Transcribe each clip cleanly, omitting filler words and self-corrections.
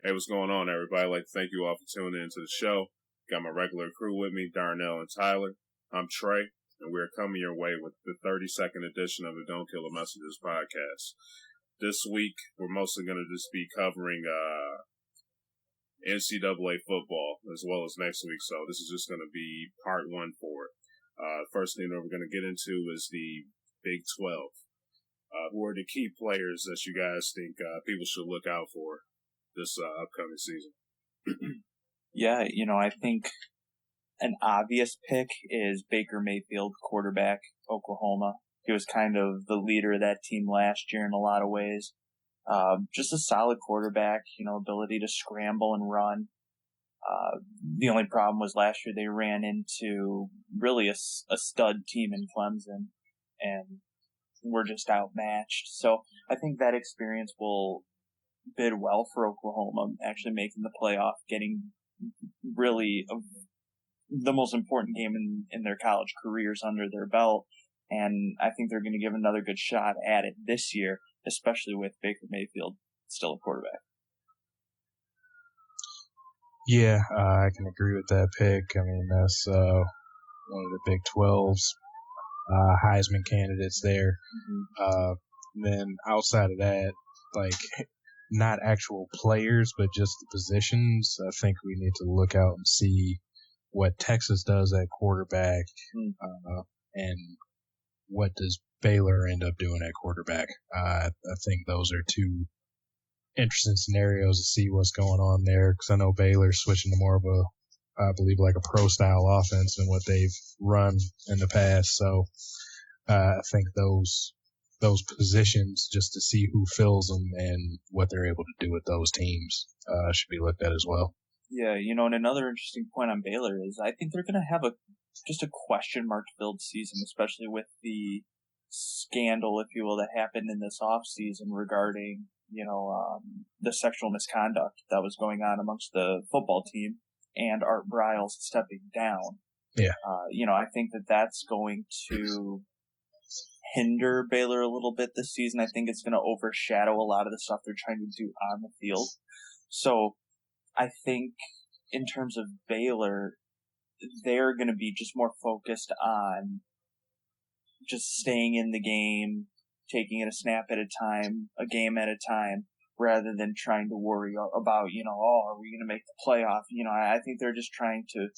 Hey, what's going on, everybody? I'd like to thank you all for tuning in to the show. Got my regular crew with me, Darnell and Tyler. I'm Trey, and we're coming your way with the 32nd edition of the Don't Kill the Messengers podcast. This week, we're mostly going to just be covering NCAA football as well as next week, so this is just going to be part one for it. First thing that we're going to get into is the Big 12. Who are the key players that you guys think people should look out for this upcoming season? Yeah, I think an obvious pick is Baker Mayfield, quarterback, Oklahoma. He was kind of the leader of that team last year in a lot of ways. Just a solid quarterback, ability to scramble and run. The only problem was last year they ran into really a stud team in Clemson and were just outmatched. So I think that experience will bid well for Oklahoma, actually making the playoff, getting really the most important game in their college careers under their belt. And I think they're going to give another good shot at it this year, especially with Baker Mayfield still a quarterback. Yeah, I can agree with that pick. I mean, that's one of the Big 12's Heisman candidates there. Then outside of that, not actual players, but just the positions, I think we need to look out and see what Texas does at quarterback and what does Baylor end up doing at quarterback. I think those are two interesting scenarios to see what's going on there, because I know Baylor's switching to more of I believe, like a pro-style offense than what they've run in the past. So I think those positions, just to see who fills them and what they're able to do with those teams, should be looked at as well. Yeah, and another interesting point on Baylor is I think they're going to have just a question mark filled season, especially with the scandal, if you will, that happened in this off season regarding the sexual misconduct that was going on amongst the football team and Art Briles stepping down. Yeah. I think that's going to hinder Baylor a little bit this season. I think it's going to overshadow a lot of the stuff they're trying to do on the field. So I think in terms of Baylor, they're going to be just more focused on just staying in the game, taking it a snap at a time, a game at a time, rather than trying to worry about, are we going to make the playoff? I think they're just trying to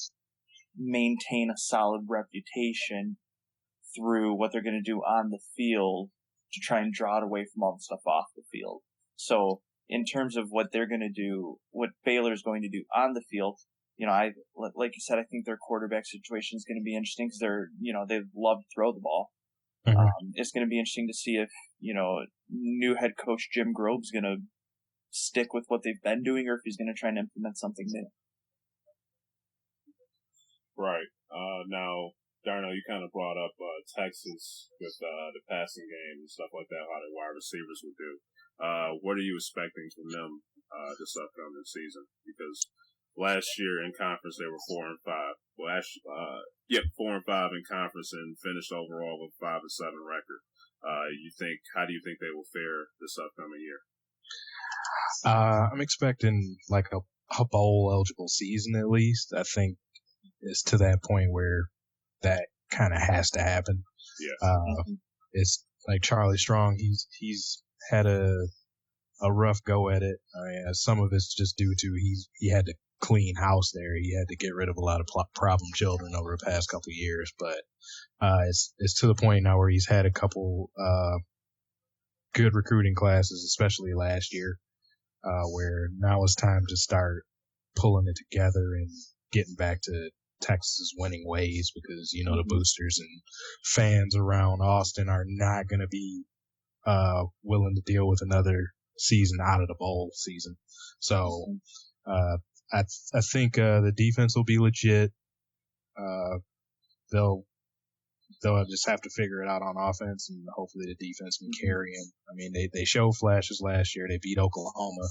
maintain a solid reputation through what they're going to do on the field to try and draw it away from all the stuff off the field. So in terms of what they're going to do, what Baylor's going to do on the field, like you said, I think their quarterback situation is going to be interesting because they love to throw the ball. Mm-hmm. It's going to be interesting to see if, new head coach Jim Grobe's going to stick with what they've been doing or if he's going to try and implement something new. Right. Now, Darnell, you kind of brought up Texas with the passing game and stuff like that, how the wide receivers would do. What are you expecting from them this upcoming season? Because last year in conference they were 4-5. Well, actually, 4-5 in conference and finished overall with 5-7 record. How do you think they will fare this upcoming year? I'm expecting like a bowl eligible season at least. I think it's to that point where that kind of has to happen. Yeah. It's like Charlie Strong. He's had a rough go at it. I mean, some of it's just due to he had to clean house there. He had to get rid of a lot of problem children over the past couple of years. But it's to the point now where he's had a couple good recruiting classes, especially last year, where now it's time to start pulling it together and getting back to Texas' winning ways, because the boosters and fans around Austin are not going to be willing to deal with another season out of the bowl season. So I think the defense will be legit. They'll just have to figure it out on offense, and hopefully the defense can carry them. I mean, they showed flashes last year. They beat Oklahoma,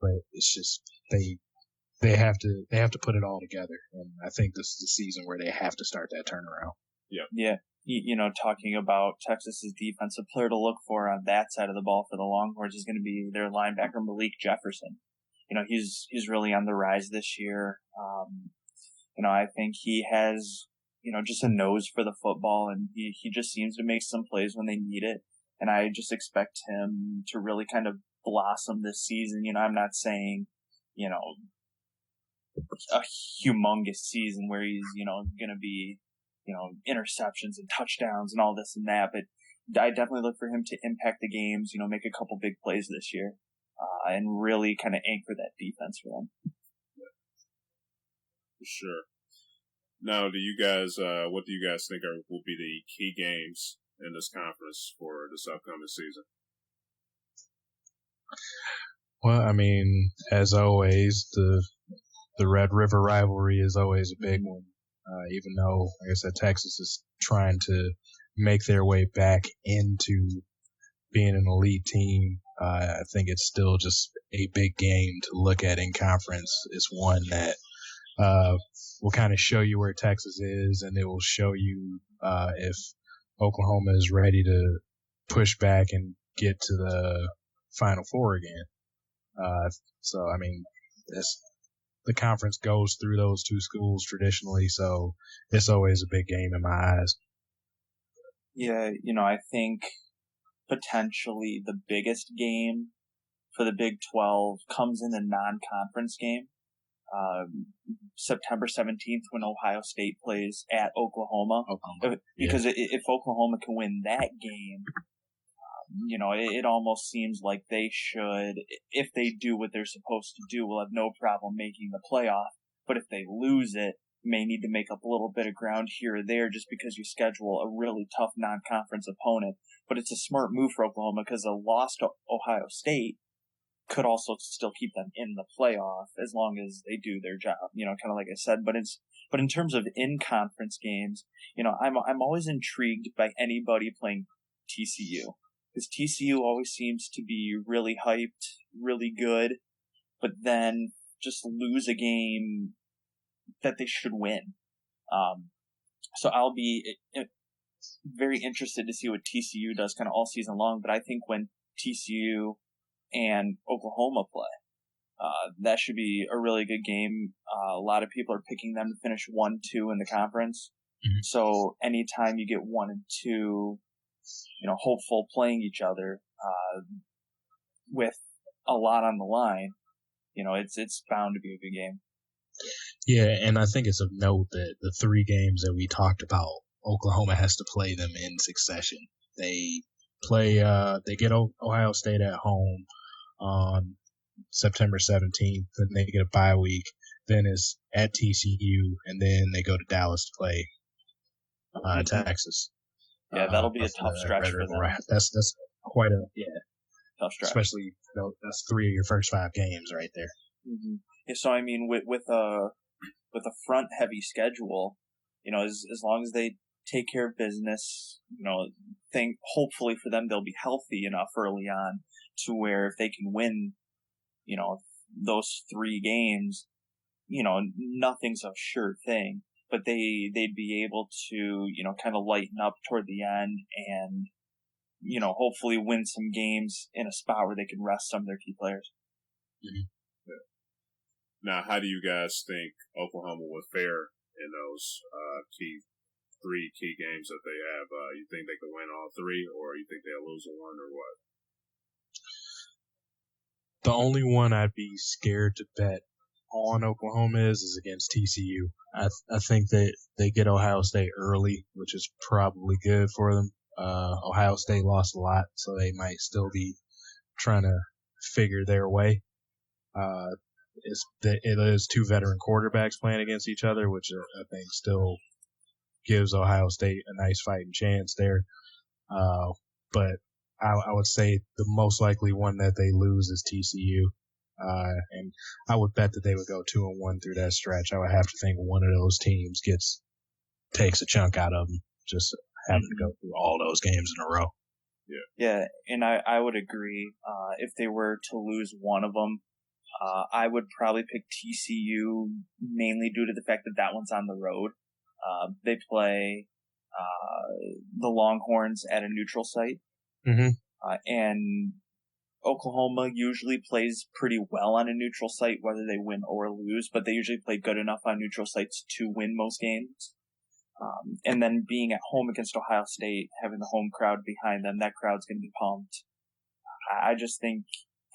but it's just they have to put it all together, and I think this is the season where they have to start that turnaround. Yeah. talking about Texas's defensive player to look for on that side of the ball for the Longhorns is going to be their linebacker Malik Jefferson. He's really on the rise this year. I think he has, just a nose for the football, and he just seems to make some plays when they need it. And I just expect him to really kind of blossom this season. I'm not saying, a humongous season where he's, going to be, interceptions and touchdowns and all this and that. But I definitely look for him to impact the games, make a couple big plays this year, and really kind of anchor that defense for them. For sure. Now, do you guys, what do you guys think will be the key games in this conference for this upcoming season? Well, I mean, as always, the Red River rivalry is always a big one. Even though, like I said, Texas is trying to make their way back into being an elite team, I think it's still just a big game to look at in conference. It's one that will kind of show you where Texas is, and it will show you if Oklahoma is ready to push back and get to the Final Four again. So, I mean, the conference goes through those two schools traditionally, so it's always a big game in my eyes. Yeah, I think potentially the biggest game for the Big 12 comes in the non-conference game. September 17th when Ohio State plays at Oklahoma. Because if Oklahoma can win that game, it almost seems like they should, if they do what they're supposed to do, will have no problem making the playoff. But if they lose it, may need to make up a little bit of ground here or there just because you schedule a really tough non-conference opponent. But it's a smart move for Oklahoma because a loss to Ohio State could also still keep them in the playoff as long as they do their job, kind of like I said. But in terms of in-conference games, I'm always intrigued by anybody playing TCU. Because TCU always seems to be really hyped, really good, but then just lose a game that they should win. So I'll be very interested to see what TCU does kind of all season long. But I think when TCU and Oklahoma play, that should be a really good game. A lot of people are picking them to finish 1-2 in the conference. Mm-hmm. So anytime you get 1 and 2, hopeful playing each other, with a lot on the line, it's bound to be a good game. Yeah, and I think it's of note that the 3 games that we talked about, Oklahoma has to play them in succession. They get Ohio State at home on September 17th, then they get a bye week, then it's at TCU, and then they go to Dallas to play Texas. Yeah, that'll be a tough stretch for them. That's quite a tough stretch. Especially that's 3 of your first 5 games right there. Mm-hmm. Yeah, so I mean, with a front heavy schedule, as long as they take care of business, hopefully for them they'll be healthy enough early on to where if they can win, those 3 games, nothing's a sure thing. But they'd be able to, kind of lighten up toward the end and, hopefully win some games in a spot where they can rest some of their key players. Mm-hmm. Yeah. Now, how do you guys think Oklahoma will fare in those 3 key games that they have? You think they could win all 3, or you think they'll lose 1, or what? The only one I'd be scared to bet on Oklahoma is against TCU. I think that they get Ohio State early, which is probably good for them. Ohio State lost a lot, so they might still be trying to figure their way. It is 2 veteran quarterbacks playing against each other, which I think still gives Ohio State a nice fighting chance there. But I would say the most likely one that they lose is TCU. And I would bet that they would go 2-1 through that stretch. I would have to think one of those teams takes a chunk out of them, just having to go through all those games in a row. Yeah, and I would agree. If they were to lose one of them, I would probably pick TCU mainly due to the fact that one's on the road. They play the Longhorns at a neutral site. Mm-hmm. And Oklahoma usually plays pretty well on a neutral site, whether they win or lose, but they usually play good enough on neutral sites to win most games. And then being at home against Ohio State, having the home crowd behind them, that crowd's going to be pumped. I just think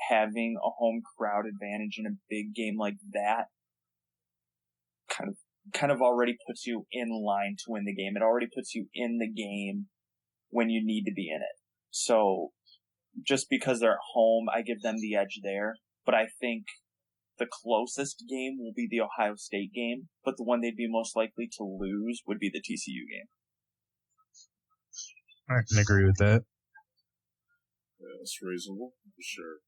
having a home crowd advantage in a big game like that kind of already puts you in line to win the game. It already puts you in the game when you need to be in it. So just because they're at home, I give them the edge there. But I think the closest game will be the Ohio State game, but the one they'd be most likely to lose would be the TCU game. I can agree with that. Yeah, that's reasonable, for sure.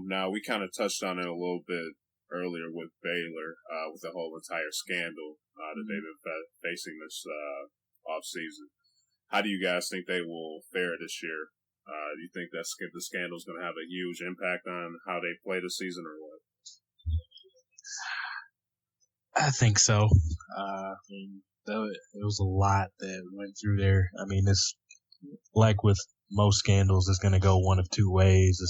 Now, we kind of touched on it a little bit earlier with Baylor, with the whole entire scandal that they've been facing this offseason. How do you guys think they will fare this year? Do you think that the scandal is going to have a huge impact on how they play this season or what? I think so. It was a lot that went through there. I mean, it's like with most scandals, it's going to go one of two ways.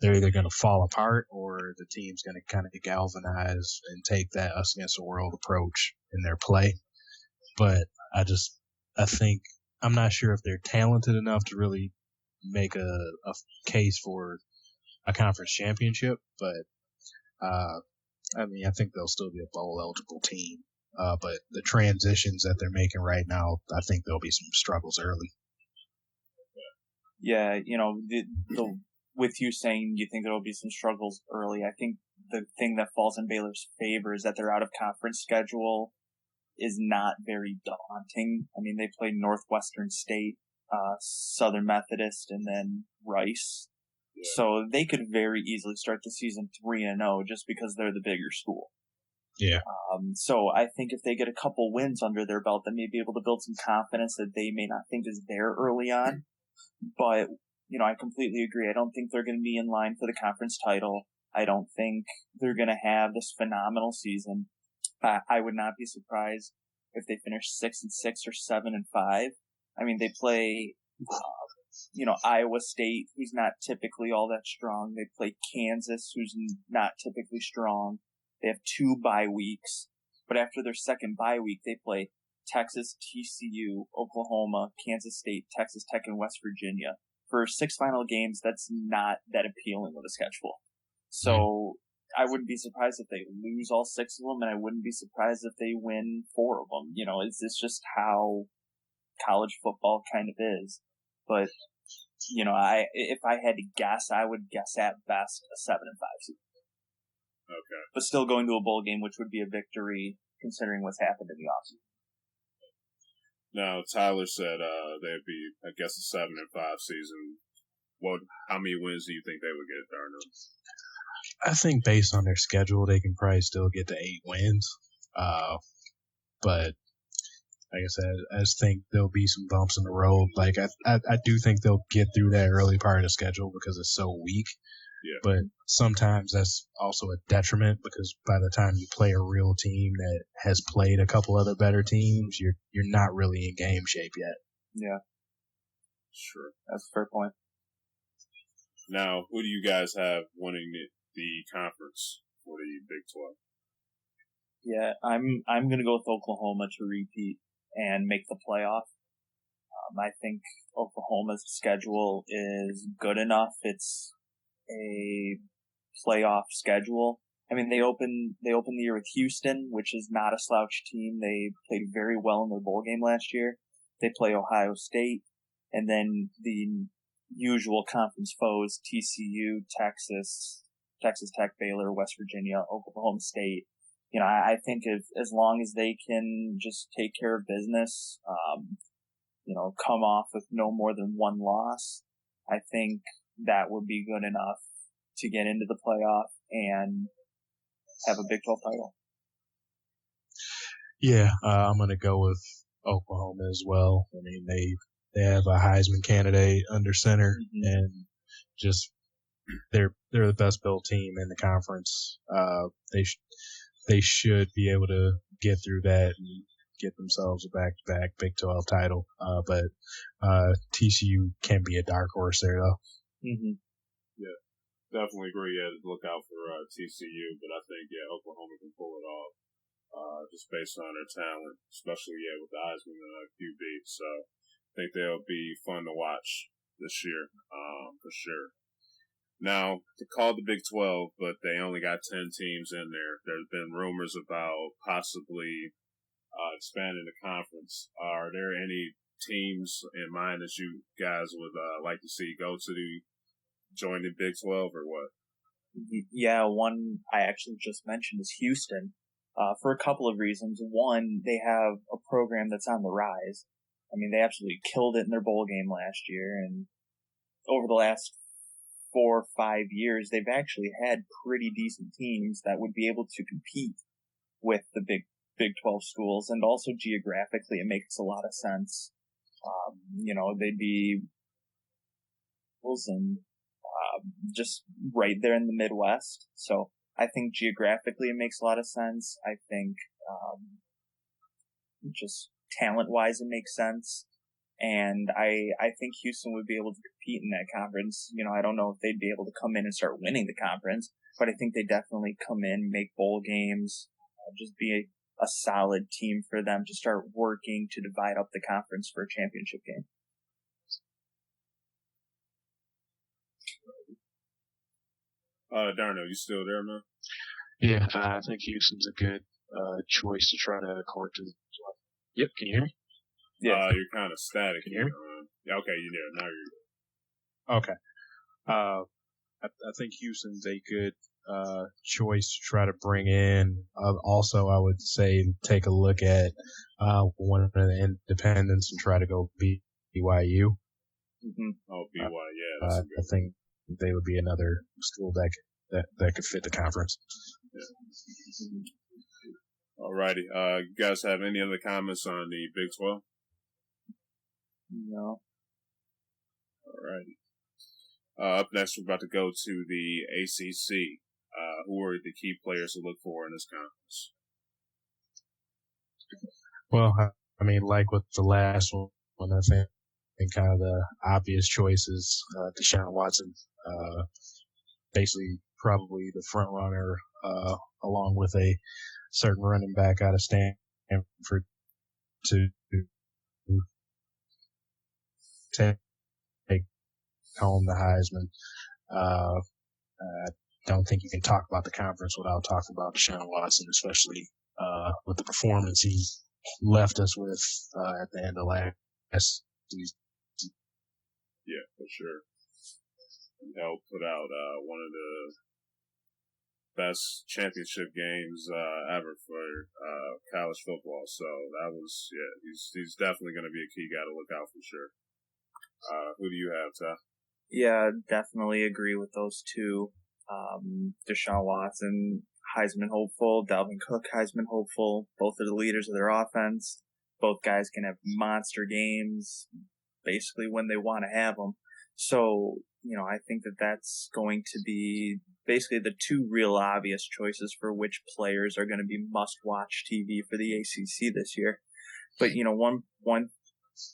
They're either going to fall apart or the team's going to kind of galvanize and take that us against the world approach in their play. But I think I'm not sure if they're talented enough to really make a case for a conference championship, but I think they'll still be a bowl eligible team. But the transitions that they're making right now, I think there'll be some struggles early. Yeah, with you saying you think there'll be some struggles early, I think the thing that falls in Baylor's favor is that their out of conference schedule is not very daunting. I mean, they played Northwestern State, Southern Methodist, and then Rice. Yeah. So they could very easily start the season 3-0 just because they're the bigger school. Yeah. So I think if they get a couple wins under their belt, then they'd be able to build some confidence that they may not think is there early on. But, I completely agree. I don't think they're going to be in line for the conference title. I don't think they're going to have this phenomenal season. I would not be surprised if they finish 6-6 or 7-5. I mean, they play, Iowa State, who's not typically all that strong. They play Kansas, who's not typically strong. They have 2 bye weeks, but after their second bye week, they play Texas, TCU, Oklahoma, Kansas State, Texas Tech, and West Virginia. For 6 final games, that's not that appealing of a schedule. So I wouldn't be surprised if they lose all 6 of them, and I wouldn't be surprised if they win 4 of them. It's just how college football kind of is. But, if I had to guess, I would guess at best a 7-5 season. Okay. But still going to a bowl game, which would be a victory considering what's happened in the offseason. Now, Tyler said they'd be, I guess, a 7-5 season. How many wins do you think they would get, Darnell? I think based on their schedule, they can probably still get to 8 wins. But like I said, I just think there'll be some bumps in the road. Like I do think they'll get through that early part of the schedule because it's so weak. Yeah. But sometimes that's also a detriment because by the time you play a real team that has played a couple other better teams, you're not really in game shape yet. Yeah. Sure. That's a fair point. Now, who do you guys have winning the conference for the Big 12? Yeah, I'm going to go with Oklahoma to repeat and make the playoff. I think Oklahoma's schedule is good enough. It's a playoff schedule. I mean, they opened the year with Houston, which is not a slouch team. They played very well in their bowl game last year. They play Ohio State, and then the usual conference foes: TCU, Texas Tech, Baylor, West Virginia, Oklahoma State. I think as long as they can just take care of business, come off with no more than 1 loss, I think that would be good enough to get into the playoff and have a Big 12 title. Yeah, I'm going to go with Oklahoma as well. I mean, they have a Heisman candidate under center, and just they're the best built team in the conference. They should be able to get through that and get themselves a back-to-back Big 12 title. But TCU can be a dark horse there, though. Mm-hmm. Yeah, definitely agree. Yeah, look out for TCU, but I think Oklahoma can pull it off. Just based on their talent, especially with the Heisman and QB. So I think they'll be fun to watch this year, for sure. Now, they called the Big 12, but they only got 10 teams in there. There's been rumors about possibly expanding the conference. Are there any teams in mind that you guys would like to see go to join the Big 12 or what? Yeah, one I actually just mentioned is Houston. For a couple of reasons. One, they have a program that's on the rise. I mean, they absolutely killed it in their bowl game last year, and over the last 4 or 5 years, they've actually had pretty decent teams that would be able to compete with the Big 12 schools, and also geographically, it makes a lot of sense. They'd be Wilson, just right there in the Midwest, so I think geographically it makes a lot of sense. I think just talent-wise it makes sense. And I think Houston would be able to compete in that conference. I don't know if they'd be able to come in and start winning the conference, but I think they definitely come in, make bowl games, just be a solid team for them to start working to divide up the conference for a championship game. Darno, you still there, man? Yeah, I think Houston's a good choice to try to court to. Yep, can you hear me? Yeah. You're kind of static. Can you hear me? Yeah, okay, you're there. Now you're okay. I think Houston's a good choice to try to bring in. Also, I would say take a look at one of the independents and try to go beat BYU. Mm-hmm. Oh, BYU, yeah. That's I think they would be another school that could fit the conference. Yeah. Alrighty. You guys have any other comments on the Big 12? No. Alrighty. Up next, we're about to go to the ACC. Who are the key players to look for in this conference? Well, I mean, like with the last one, I think kind of the obvious choices, Deshaun Watson, basically probably the front runner, along with a certain running back out of Stanford to take home the Heisman. I don't think you can talk about the conference without talking about Deshaun Watson, especially with the performance he left us with at the end of last season. Yeah, for sure. He helped put out one of the best championship games ever for college football. So that was, he's definitely going to be a key guy to look out for sure. Who do you have, Ty? Yeah, definitely agree with those two. Deshaun Watson, Heisman hopeful. Dalvin Cook, Heisman hopeful. Both are the leaders of their offense. Both guys can have monster games basically when they want to have them. So, I think that that's going to be basically the two real obvious choices for which players are going to be must-watch TV for the ACC this year. But, one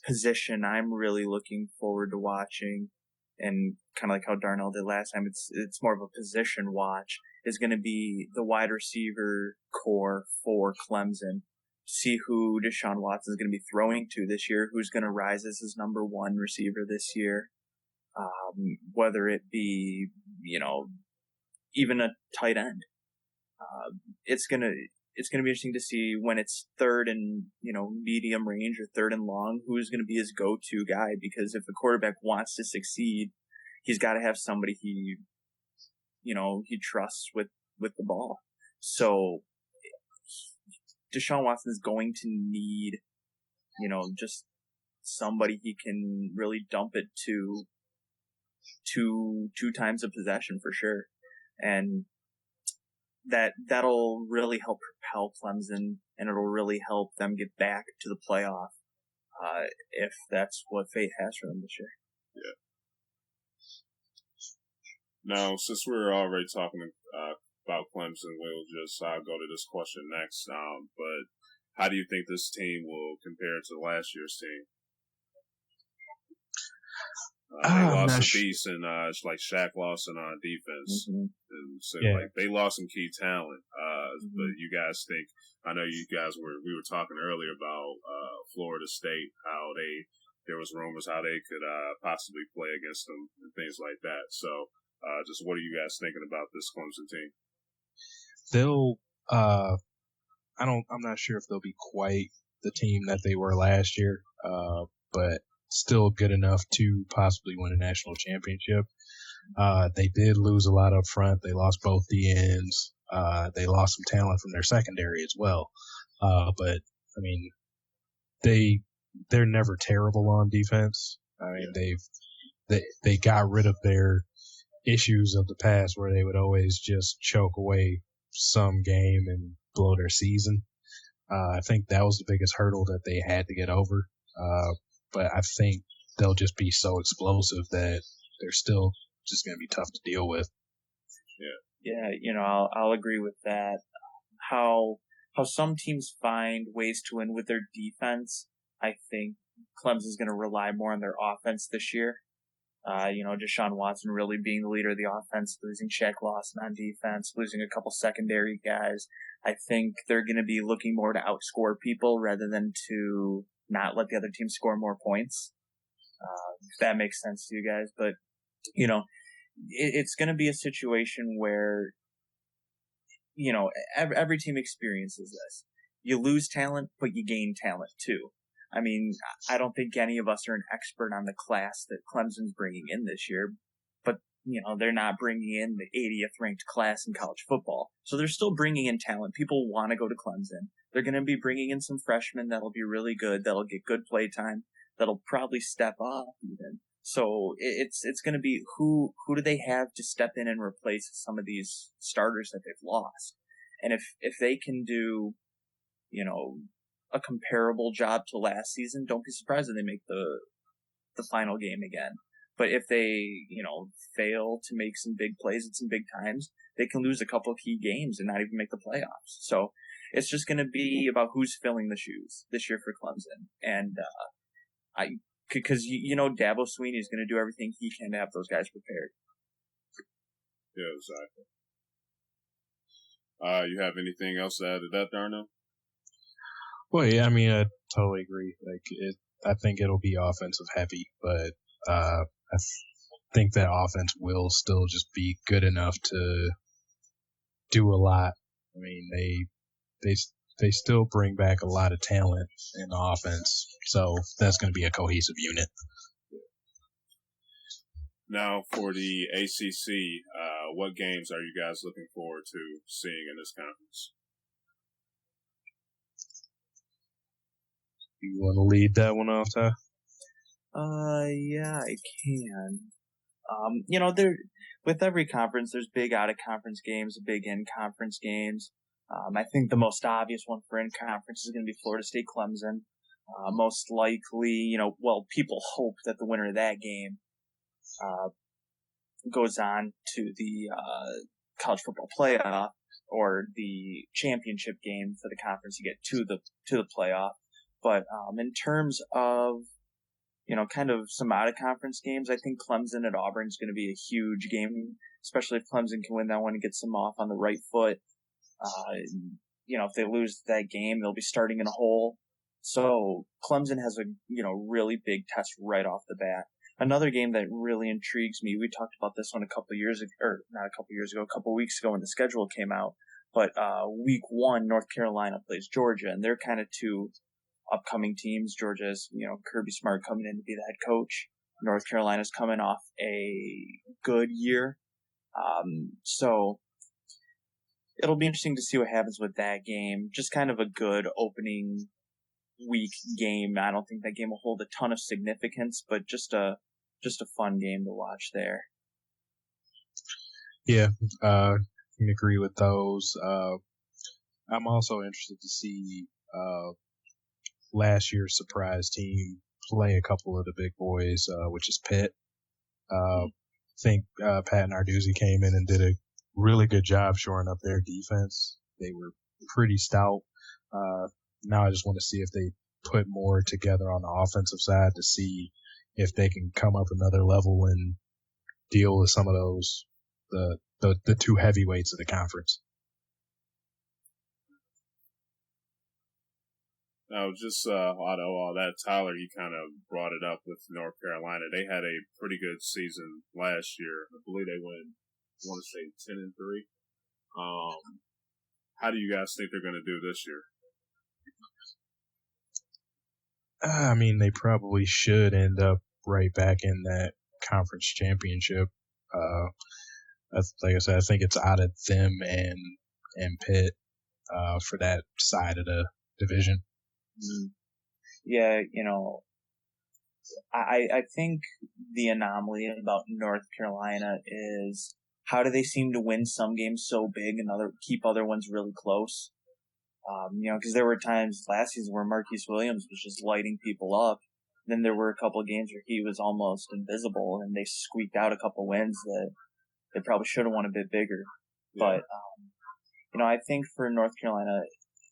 position I'm really looking forward to watching, and kind of like how Darnell did last time, it's more of a position watch, is going to be the wide receiver core for Clemson. See who Deshaun Watson is going to be throwing to this year, who's going to rise as his number one receiver this year. Whether it be, even a tight end. It's going to be interesting to see when it's third and, medium range or third and long, who's going to be his go-to guy. Because if the quarterback wants to succeed, he's got to have somebody he trusts with the ball. So Deshaun Watson is going to need, just somebody he can really dump it to two times a possession for sure. And that'll really help propel Clemson, and it'll really help them get back to the playoff, if that's what fate has for them this year. Yeah. Now, since we're already talking about Clemson, I'll go to this question next. But how do you think this team will compare to last year's team? They lost a beast, and it's like Shaq Lawson on defense, and so like they lost some key talent. But you guys think? I know you guys we were talking earlier about Florida State, how there was rumors how they could possibly play against them and things like that. So, just what are you guys thinking about this Clemson team? They'll. I'm not sure if they'll be quite the team that they were last year, but still good enough to possibly win a national championship. They did lose a lot up front. They lost both DNs. They lost some talent from their secondary as well. But I mean, they're never terrible on defense. I mean, they got rid of their issues of the past where they would always just choke away some game and blow their season. I think that was the biggest hurdle that they had to get over. But I think they'll just be so explosive that they're still just going to be tough to deal with. Yeah, I'll agree with that. How some teams find ways to win with their defense, I think Clemson's going to rely more on their offense this year. Deshaun Watson really being the leader of the offense, losing Shaq Lawson on defense, losing a couple secondary guys. I think they're going to be looking more to outscore people rather than to not let the other team score more points. If that makes sense to you guys. But, it's going to be a situation where, every team experiences this. You lose talent, but you gain talent too. I mean, I don't think any of us are an expert on the class that Clemson's bringing in this year, but, they're not bringing in the 80th ranked class in college football. So they're still bringing in talent. People want to go to Clemson. They're going to be bringing in some freshmen that'll be really good, that'll get good play time, that'll probably step up even. So it's going to be who do they have to step in and replace some of these starters that they've lost. And if they can do, a comparable job to last season, don't be surprised if they make the final game again. But if they, fail to make some big plays at some big times, they can lose a couple of key games and not even make the playoffs. So it's just going to be about who's filling the shoes this year for Clemson. And because Dabo Swinney is going to do everything he can to have those guys prepared. Yeah, exactly. You have anything else to add to that, Darnell? Well, yeah, I mean, I totally agree. I think it'll be offensive heavy, but I think that offense will still just be good enough to do a lot. I mean, they still bring back a lot of talent in the offense, so that's going to be a cohesive unit. Now, for the ACC, what games are you guys looking forward to seeing in this conference? You want to lead that one off, Ty? Yeah, I can. There with every conference, there's big out-of-conference games, big in-conference games. I think the most obvious one for in-conference is going to be Florida State Clemson. Most likely, people hope that the winner of that game goes on to the college football playoff or the championship game for the conference to get to the playoff. But in terms of kind of some out-of-conference games, I think Clemson at Auburn is going to be a huge game, especially if Clemson can win that one and get them off on the right foot. If they lose that game, they'll be starting in a hole. So Clemson has a really big test right off the bat. Another game that really intrigues me, we talked about this one a couple weeks ago when the schedule came out, but week 1, North Carolina plays Georgia, and they're kind of two upcoming teams. Georgia's, Kirby Smart coming in to be the head coach. North Carolina's coming off a good year. So it'll be interesting to see what happens with that game. Just kind of a good opening week game. I don't think that game will hold a ton of significance, but just a fun game to watch there. Yeah, I can agree with those. I'm also interested to see last year's surprise team play a couple of the big boys, which is Pitt. I think Pat Narduzzi came in and did a really good job shoring up their defense. They were pretty stout. now I just want to see if they put more together on the offensive side to see if they can come up another level and deal with some of those the two heavyweights of the conference. Now, just out of all that, Tyler, you kind of brought it up with North Carolina. They had a pretty good season last year. I believe they went, I want to say 10-3. How do you guys think they're going to do this year? I mean, they probably should end up right back in that conference championship. Like I said, I think it's out of them and Pitt for that side of the division. Yeah, I think the anomaly about North Carolina is how do they seem to win some games so big and keep other ones really close? Because there were times last season where Marquise Williams was just lighting people up. Then there were a couple of games where he was almost invisible, and they squeaked out a couple wins that they probably should have won a bit bigger. Yeah. But, I think for North Carolina,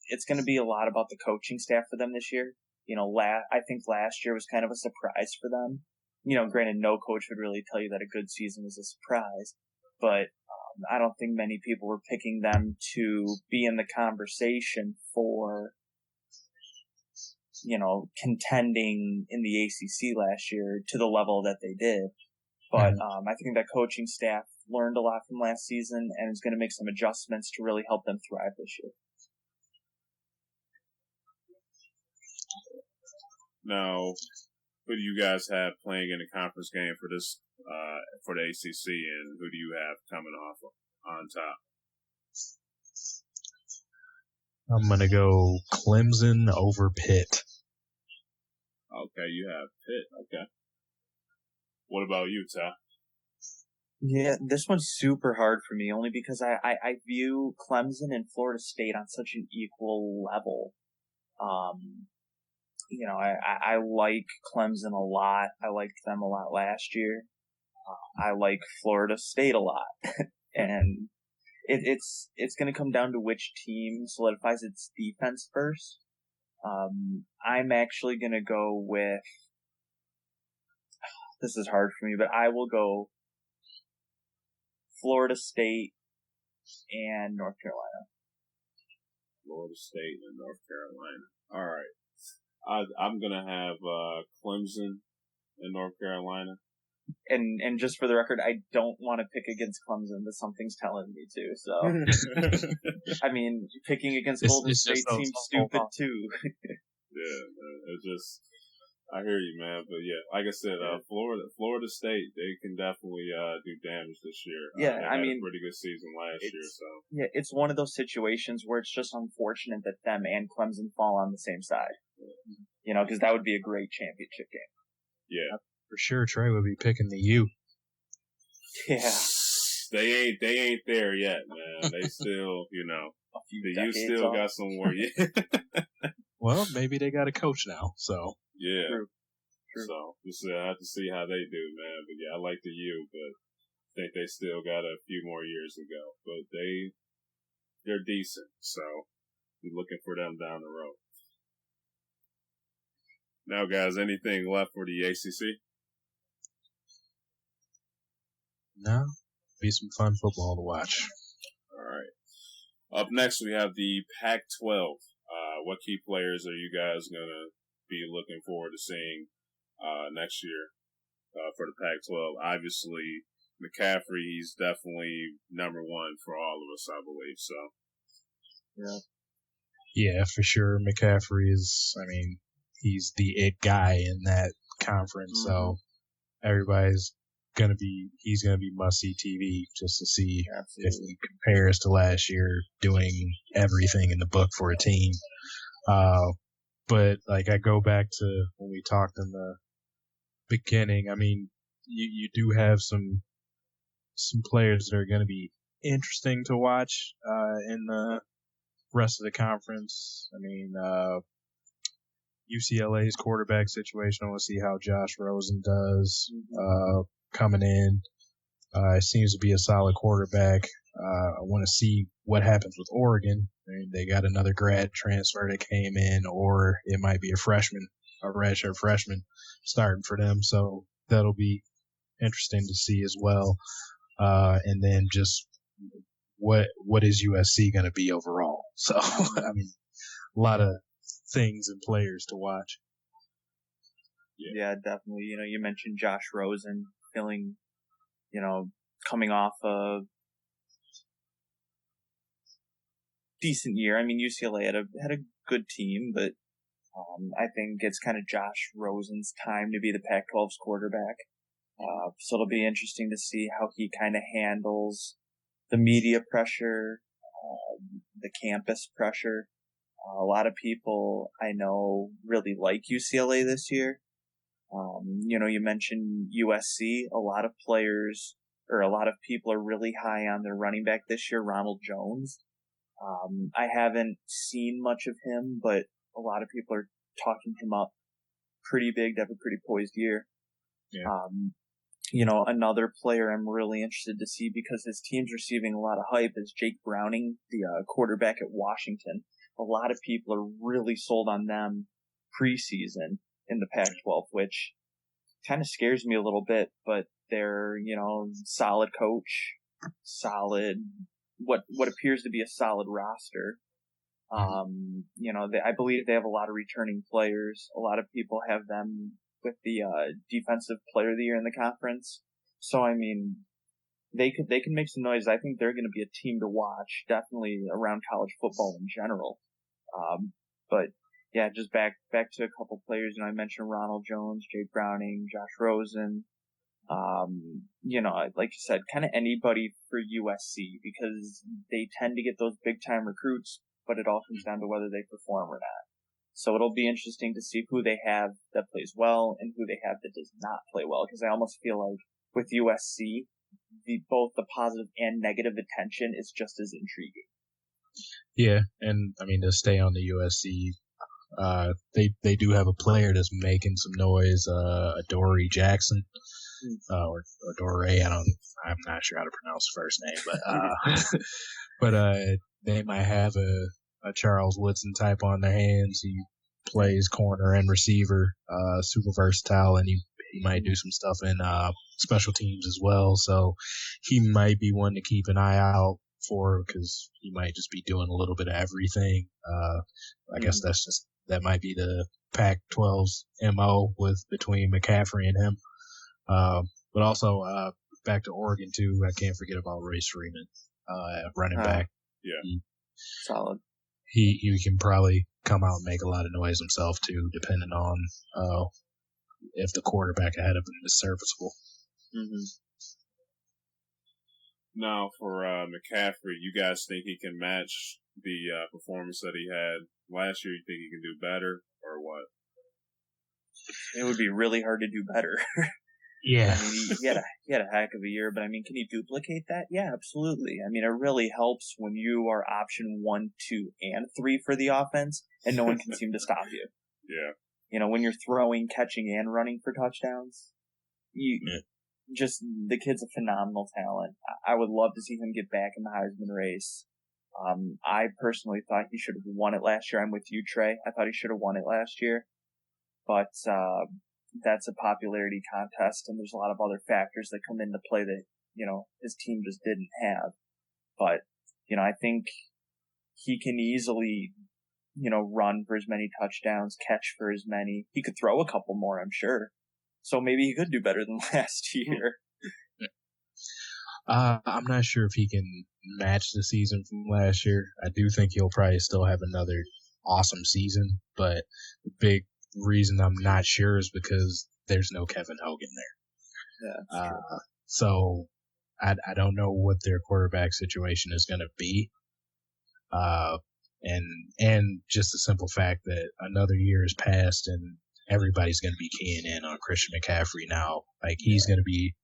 it's going to be a lot about the coaching staff for them this year. I think last year was kind of a surprise for them. Granted, no coach would really tell you that a good season was a surprise, but I don't think many people were picking them to be in the conversation for, contending in the ACC last year to the level that they did. But I think that coaching staff learned a lot from last season and is going to make some adjustments to really help them thrive this year. Now, who do you guys have playing in the conference game for this for the ACC, and who do you have coming off on top? I'm gonna go Clemson over Pitt. Okay, you have Pitt. Okay. What about you, Ty? Yeah, this one's super hard for me, only because I view Clemson and Florida State on such an equal level. I like Clemson a lot. I liked them a lot last year. I like Florida State a lot. And it's going to come down to which team solidifies its defense first. I'm actually going to go with, this is hard for me, but I will go Florida State and North Carolina. Florida State and North Carolina. All right. I'm going to have Clemson and North Carolina. And just for the record, I don't want to pick against Clemson, but something's telling me to. So, I mean, picking against Golden State seems stupid too. Yeah, it's just, I hear you, man. But yeah, like I said, Florida State, they can definitely do damage this year. Yeah, they had a pretty good season last year. So yeah, it's one of those situations where it's just unfortunate that them and Clemson fall on the same side. Because that would be a great championship game. Yeah. For sure, Trey would be picking the U. Yeah. They ain't there yet, man. They still, the U still got some more. Yeah. Well, maybe they got a coach now, so. Yeah. True. So, just I have to see how they do, man. But yeah, I like the U, but I think they still got a few more years to go. But they're decent, so we're looking for them down the road. Now, guys, anything left for the ACC? No. Be some fun football to watch. All right. Up next, we have the Pac-12. What key players are you guys going to be looking forward to seeing next year for the Pac-12? Obviously, McCaffrey, he's definitely number one for all of us, I believe. So, yeah. Yeah, for sure. McCaffrey is, he's the it guy in that conference. Mm-hmm. So everybody's he's gonna be must-see TV just to see if he compares to last year, doing everything in the book for a team. But like I go back to when we talked in the beginning. You do have some players that are going to be interesting to watch in the rest of the conference. UCLA's quarterback situation. I want to see how Josh Rosen does coming in. Seems to be a solid quarterback. I want to see what happens with Oregon. I mean, they got another grad transfer that came in, or it might be a redshirt freshman starting for them. So that'll be interesting to see as well. And then just what is USC going to be overall? So, I mean, a lot of things and players to watch. Yeah, definitely. You mentioned Josh Rosen feeling, coming off a decent year. I mean, UCLA had a good team, but I think it's kind of Josh Rosen's time to be the Pac-12's quarterback. So it'll be interesting to see how he kind of handles the media pressure, the campus pressure. A lot of people I know really like UCLA this year. You mentioned USC. A lot of players or a lot of people are really high on their running back this year, Ronald Jones. I haven't seen much of him, but a lot of people are talking him up pretty big to have a pretty poised year. Yeah. Another player I'm really interested to see because his team's receiving a lot of hype is Jake Browning, the quarterback at Washington. A lot of people are really sold on them preseason in the Pac-12, which kind of scares me a little bit, but they're, solid coach, solid, what appears to be a solid roster. I believe they have a lot of returning players. A lot of people have them with the defensive player of the year in the conference. So, I mean, they can make some noise. I think they're going to be a team to watch, definitely around college football in general. But yeah, just back to a couple players. I mentioned Ronald Jones, Jake Browning, Josh Rosen. Like you said, kind of anybody for USC because they tend to get those big time recruits, but it all comes down to whether they perform or not. So it'll be interesting to see who they have that plays well and who they have that does not play well. Because I almost feel like with USC, both the positive and negative attention is just as intriguing. Yeah, and I mean to stay on the USC, they do have a player that's making some noise, Adoree Jackson, or Adoree. I'm not sure how to pronounce the first name, but they might have a Charles Woodson type on their hands. He plays corner and receiver, super versatile, and he might do some stuff in special teams as well. So he might be one to keep an eye out for because he might just be doing a little bit of everything. I guess that might be the Pac-12's MO between McCaffrey and him. But also back to Oregon too. I can't forget about Royce Freeman, running back. Yeah, solid. He can probably come out and make a lot of noise himself too, depending on if the quarterback ahead of him is serviceable. Mm-hmm. Now for McCaffrey, you guys think he can match the performance that he had last year? You think he can do better, or what? It would be really hard to do better. Yeah. I mean, he had a heck of a year, but I mean, can he duplicate that? Yeah, absolutely. I mean, it really helps when you are option 1, 2, and 3 for the offense, and no one can seem to stop you. Yeah. When you're throwing, catching, and running for touchdowns, just the kid's a phenomenal talent. I would love to see him get back in the Heisman race. I personally thought he should have won it last year. I'm with you, Trey. I thought he should have won it last year, but that's a popularity contest, and there's a lot of other factors that come into play that, his team just didn't have. But, I think he can easily, run for as many touchdowns, catch for as many. He could throw a couple more, I'm sure. So maybe he could do better than last year. I'm not sure if he can match the season from last year. I do think he'll probably still have another awesome season, but the big reason I'm not sure is because there's no Kevin Hogan there. Yeah, that's true. So I don't know what their quarterback situation is going to be. And just the simple fact that another year has passed and everybody's going to be keying in on Christian McCaffrey now. Like he's going to be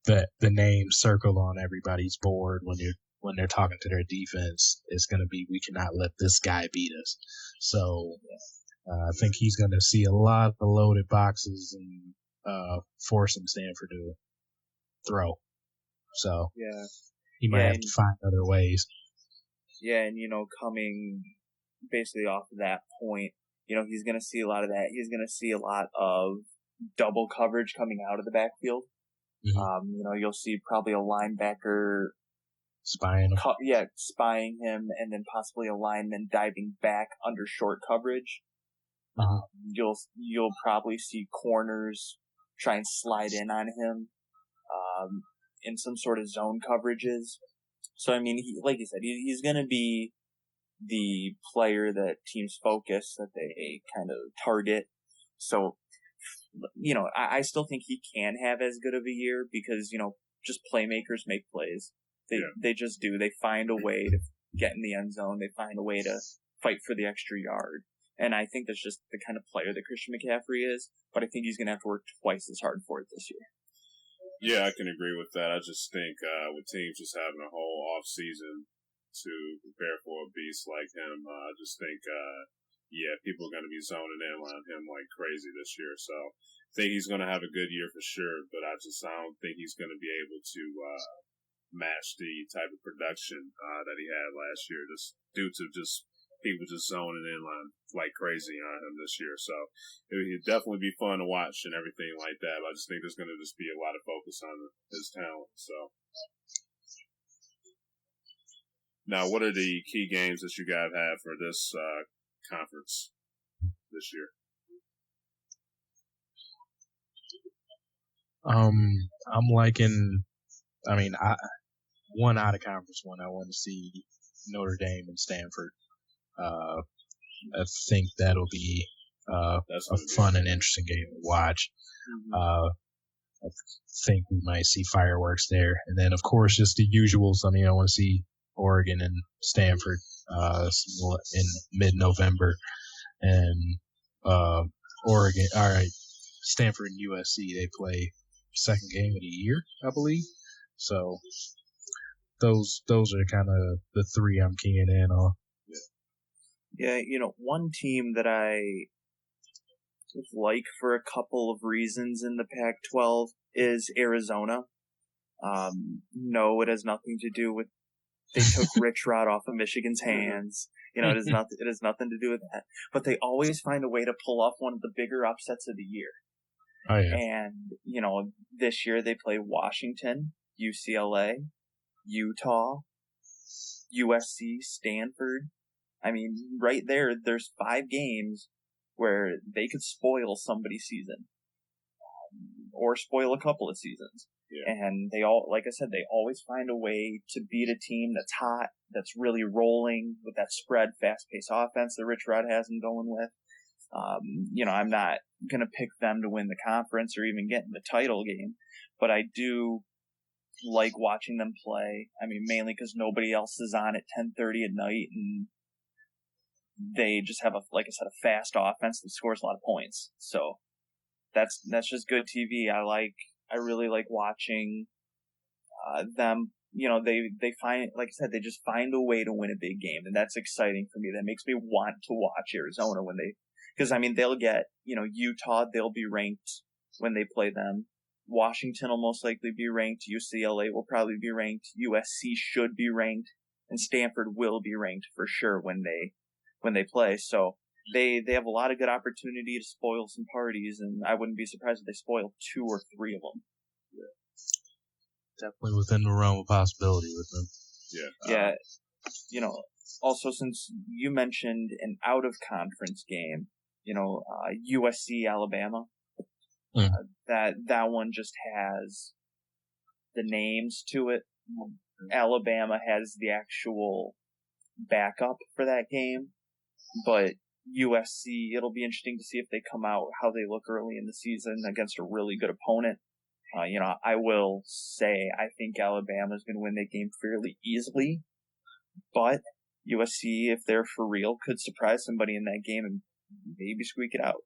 the name circled on everybody's board when they're talking to their defense. It's going to be, we cannot let this guy beat us. So I think he's going to see a lot of loaded boxes and forcing Stanford to throw. So he might have to find other ways. Yeah, and coming basically off of that point, he's going to see a lot of that. He's going to see a lot of double coverage coming out of the backfield. Mm-hmm. You'll see probably a linebacker spying him. Spying him, and then possibly a lineman diving back under short coverage. Mm-hmm. You'll probably see corners try and slide in on him in some sort of zone coverages. So, I mean, like you said, he's going to be the player that teams focus, that they kind of target. So, I still think he can have as good of a year because, just playmakers make plays. They just do. They find a way to get in the end zone. They find a way to fight for the extra yard. And I think that's just the kind of player that Christian McCaffrey is, but I think he's going to have to work twice as hard for it this year. Yeah, I can agree with that. I just think with teams just having a whole off season to prepare for a beast like him, I just think, people are going to be zoning in on him like crazy this year. So I think he's going to have a good year for sure, but I don't think he's going to be able to match the type of production that he had last year, just due to just people just zoning in like crazy on him this year. So it'd definitely be fun to watch and everything like that. But I just think there's going to just be a lot of focus on his talent. So now, what are the key games that you guys have for this conference this year? I'm liking. I mean, one out of conference one. I want to see Notre Dame and Stanford. I think that'll be a fun and interesting game to watch. I think we might see fireworks there, and then of course just the usuals. I mean, I want to see Oregon and Stanford in mid-November, and Oregon. All right, Stanford and USC. They play second game of the year, I believe. So those are kind of the three I'm keying in on. Yeah, one team that I like for a couple of reasons in the Pac-12 is Arizona. No, it has nothing to do with they took Rich Rod off of Michigan's hands. It has nothing to do with that. But they always find a way to pull off one of the bigger upsets of the year. Oh yeah. And this year they play Washington, UCLA, Utah, USC, Stanford. I mean, right there's 5 games where they could spoil somebody's season, or spoil a couple of seasons. Yeah. And they all, like I said, they always find a way to beat a team that's hot, that's really rolling with that spread, fast-paced offense that Rich Rod has them going with. I'm not going to pick them to win the conference or even get in the title game, but I do like watching them play. I mean, mainly because nobody else is on at 10:30 at night, and they just have like I said, a fast offense that scores a lot of points. So that's just good TV. I really like watching them. They find, like I said, they just find a way to win a big game, and that's exciting for me. That makes me want to watch Arizona because I mean, they'll get, Utah, they'll be ranked when they play them. Washington will most likely be ranked. UCLA will probably be ranked. USC should be ranked, and Stanford will be ranked for sure when they play. So they have a lot of good opportunity to spoil some parties, and I wouldn't be surprised if they spoil 2 or 3 of them. Definitely within the realm of possibility with them. Yeah. Also, since you mentioned an out-of-conference game, USC, Alabama, that one just has the names to it. Alabama has the actual backup for that game, but USC, it'll be interesting to see if they come out, how they look early in the season against a really good opponent. I will say I think Alabama is going to win that game fairly easily, but USC, if they're for real, could surprise somebody in that game and maybe squeak it out.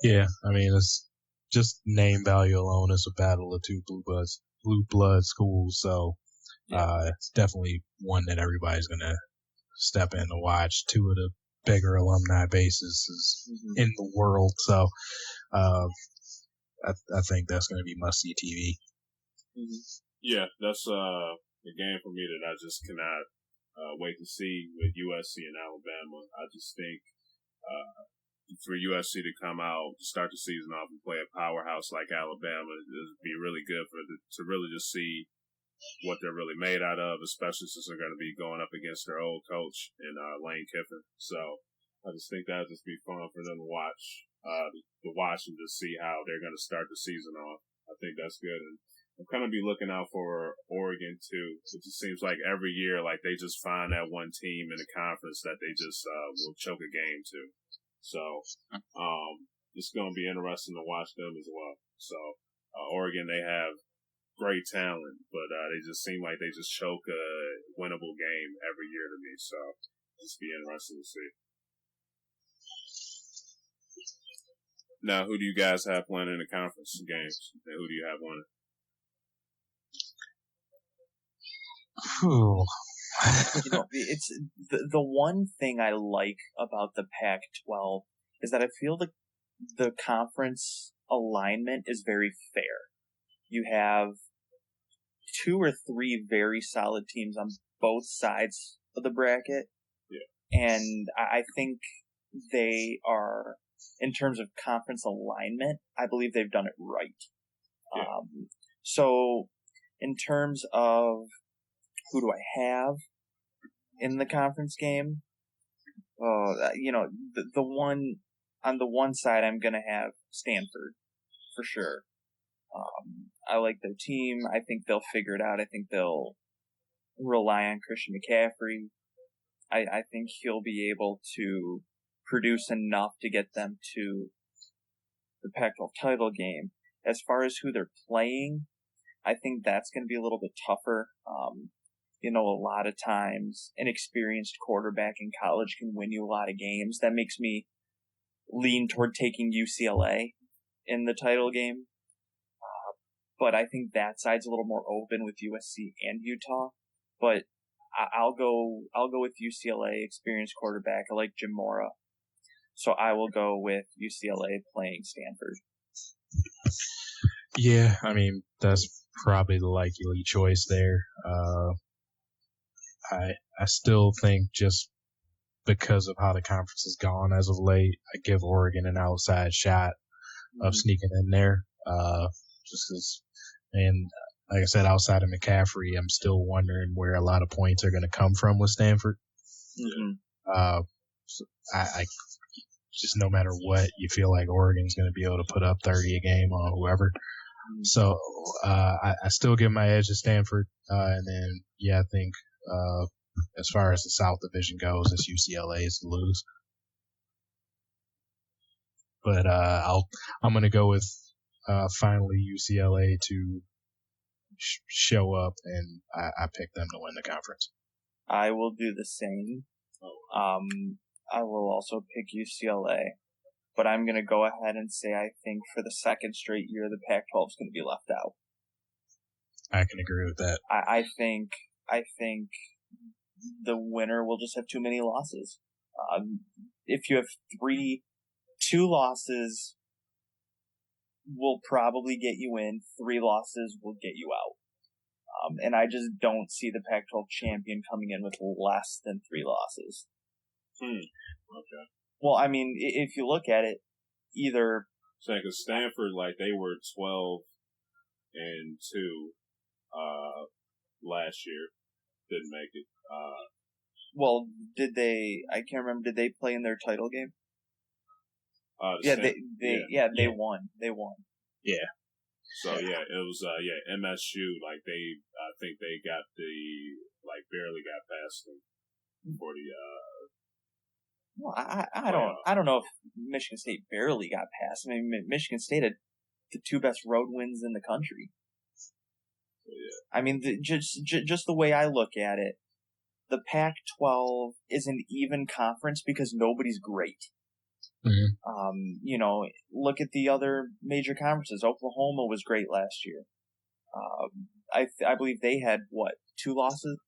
Yeah, I mean, it's just name value alone. It's a battle of 2 blue blood schools, so it's definitely one that everybody's going to step in to watch. 2 of the bigger alumni bases in the world, so I think that's going to be must-see TV. Yeah, that's a game for me that I just cannot wait to see with USC and Alabama. I just think for USC to come out, start the season off and play a powerhouse like Alabama, it would be really good to really just see what they're really made out of, especially since they're going to be going up against their old coach in Lane Kiffin. So I just think that would just be fun for them to watch and just see how they're going to start the season off. I think that's good. And I'm going to be looking out for Oregon too. It just seems like every year, like they just find that one team in the conference that they just will choke a game to. So it's going to be interesting to watch them as well. So Oregon, they have great talent, but they just seem like they just choke a winnable game every year to me. So it's be interesting to see. Now, who do you guys have playing in the conference games? And who do you have winning? It's the one thing I like about the Pac-12 is that I feel the conference alignment is very fair. You have 2 or 3 very solid teams on both sides of the bracket, and I think they are, in terms of conference alignment, I believe they've done it right. So, in terms of who do I have in the conference game? The one on the one side, I'm gonna have Stanford for sure. I like their team. I think they'll figure it out. I think they'll rely on Christian McCaffrey. I think he'll be able to produce enough to get them to the Pac-12 title game. As far as who they're playing, I think that's going to be a little bit tougher. A lot of times an experienced quarterback in college can win you a lot of games. That makes me lean toward taking UCLA in the title game. But I think that side's a little more open with USC and Utah. But I'll go with UCLA, experienced quarterback. I like Jim Mora. So I will go with UCLA playing Stanford. Yeah, I mean, that's probably the likely choice there. I still think just because of how the conference has gone as of late, I give Oregon an outside shot of sneaking in there. And like I said, outside of McCaffrey, I'm still wondering where a lot of points are going to come from with Stanford. So I just, no matter what, you feel like Oregon's going to be able to put up 30 a game on whoever. So I still give my edge to Stanford. And then, I think as far as the South Division goes, it's UCLA's to lose. But I'm going to go with finally UCLA to show up, and I pick them to win the conference. I will do the same. I will also pick UCLA, but I'm going to go ahead and say I think for the second straight year, the Pac-12 is going to be left out. I can agree with that. I think the winner will just have too many losses. If you have 2 losses will probably get you in, 3 losses will get you out. And I just don't see the Pac-12 champion coming in with less than 3 losses. Okay. Well, I mean, if you look at it, either... So, because Stanford, they were 12-2 last year. Didn't make it. Well, did they... I can't remember. Did they play in their title game? They won. They won. Yeah. So it was MSU. I think they got barely got past them for the. Well, I don't know if Michigan State barely got past. I mean, Michigan State had the 2 best road wins in the country. I mean, just the way I look at it, the Pac-12 is an even conference because nobody's great. Look at the other major conferences. Oklahoma was great last year. I believe they had 2 losses.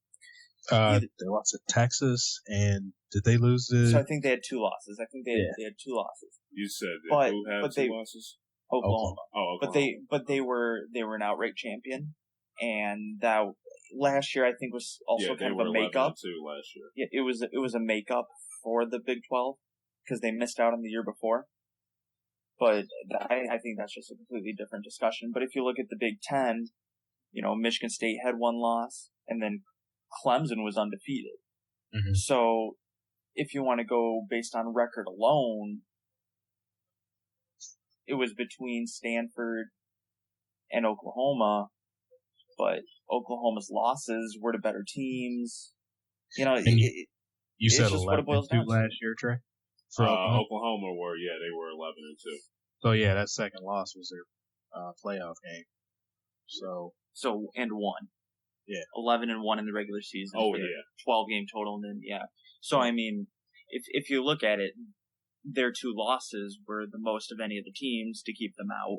They lost to Texas, and did they lose to? So I think they had 2 losses. I think they had 2 losses. You said who had 2 losses? Oklahoma. Oh, Oklahoma. But they were an outright champion, and that last year I think was also kind of a makeup. Last year. Yeah, it was a makeup for the Big 12 because they missed out on the year before. But I think that's just a completely different discussion. But if you look at the Big 10, Michigan State had one loss, and then Clemson was undefeated. Mm-hmm. So if you want to go based on record alone, it was between Stanford and Oklahoma, but Oklahoma's losses were to better teams. You said just what it boils 11-2 down last to. year, Trey? For Oklahoma they were 11-2. So yeah, that second loss was their playoff game. So and one. Yeah. 11-1 in the regular season. Oh yeah. 12 game total, and then yeah. So I mean, if you look at it, their two losses were the most of any of the teams to keep them out.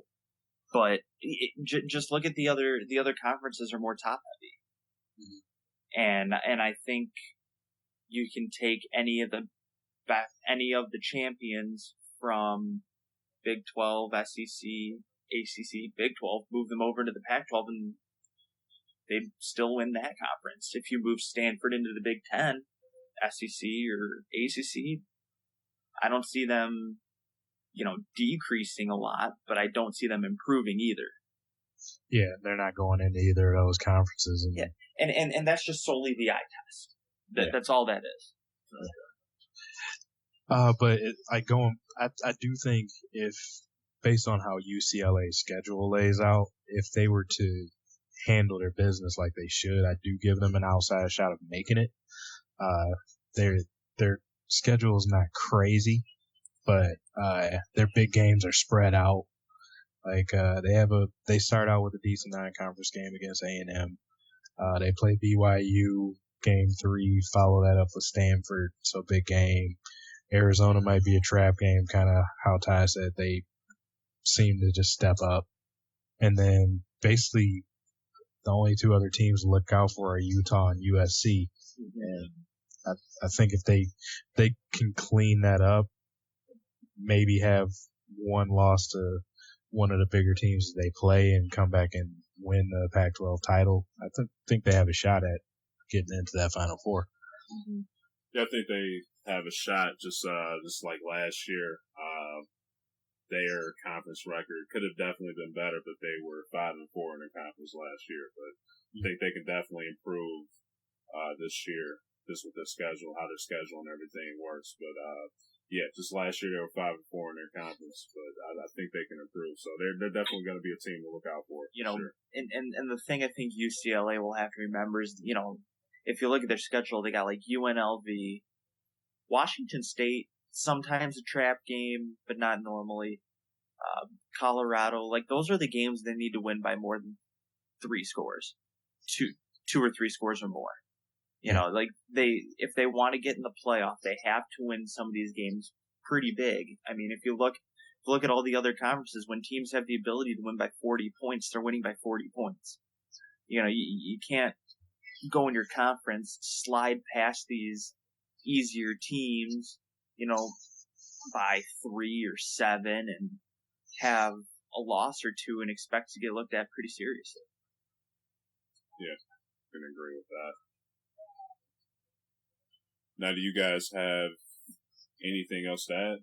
But just look at the other conferences are more top heavy, and I think you can take any of the champions from Big 12, SEC, ACC, Big 12, move them over to the Pac-12, and they'd still win that conference. If you move Stanford into the Big 10, SEC or ACC, I don't see them, decreasing a lot, but I don't see them improving either. Yeah, they're not going into either of those conferences. Yeah, and that's just solely the eye test. That's all that is. But I do think if, based on how UCLA's schedule lays out, if they were to handle their business like they should, I do give them an outside shot of making it. Their schedule is not crazy, but their big games are spread out. Like they start out with a decent non-conference game against A&M. They play BYU game 3, follow that up with Stanford, so big game. Arizona might be a trap game, kind of how Ty said. They seem to just step up. And then basically the only two other teams to look out for are Utah and USC. And I think if they can clean that up, maybe have one loss to one of the bigger teams they play and come back and win the Pac-12 title, I think they have a shot at getting into that Final Four. Mm-hmm. Yeah, I think they have a shot, just like last year. Their conference record could have definitely been better, but they were 5-4 in their conference last year. But I think they can definitely improve this year, just with their schedule, how their schedule and everything works. But yeah, just last year they were 5-4 in their conference, but I think they can improve. So they're definitely going to be a team to look out for. Sure. And the thing I think UCLA will have to remember is, if you look at their schedule, they got like UNLV, Washington State, sometimes a trap game, but not normally. Colorado, like those are the games they need to win by more than 3 scores, two or 3 scores or more. Like if they want to get in the playoff, they have to win some of these games pretty big. I mean, if you look at all the other conferences, when teams have the ability to win by 40 points, they're winning by 40 points. You can't go in your conference, slide past these easier teams, by 3 or 7 and have a loss or 2 and expect to get looked at pretty seriously. Yeah, I can agree with that. Now, do you guys have anything else to add?